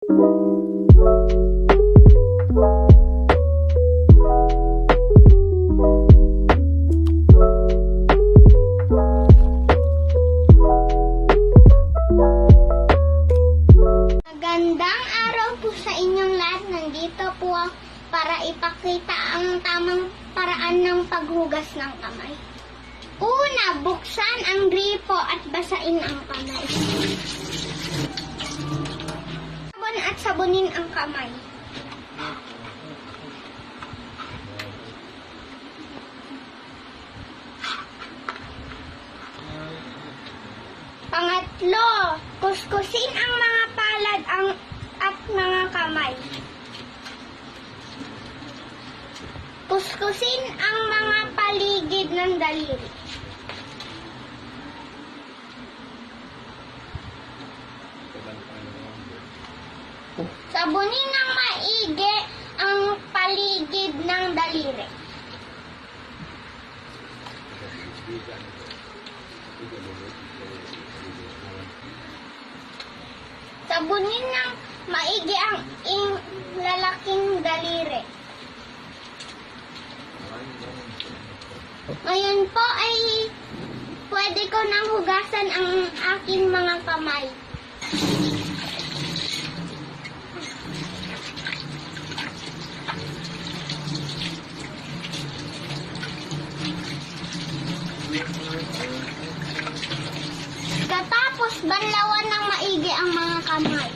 Magandang araw po sa inyong lahat. Nandito po ako para ipakita ang tamang paraan ng paghugas ng kamay. Una, buksan ang gripo at basain ang kamay. Sabon at sabunin ang kamay. Pangatlo, kuskusin ang mga palad at mga kamay. Kuskusin ang mga paligid ng daliri. Sabunin ng maigi ang paligid ng daliri. Sabunin ng maigi ang lalaking daliri. Ngayon po ay pwede ko nang hugasan ang aking mga kamay. Katapos banlawan ng maigi ang mga kamay.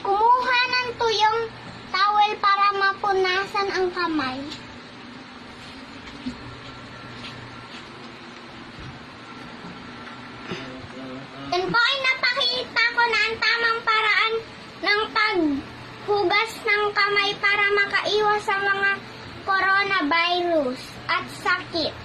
Kumuha ng tuyong towel para mapunasan ang kamay. Yan po ay napakita ko na ang tamang paraan ng paghugas ng kamay para makaiwas sa mga coronavirus at sakit.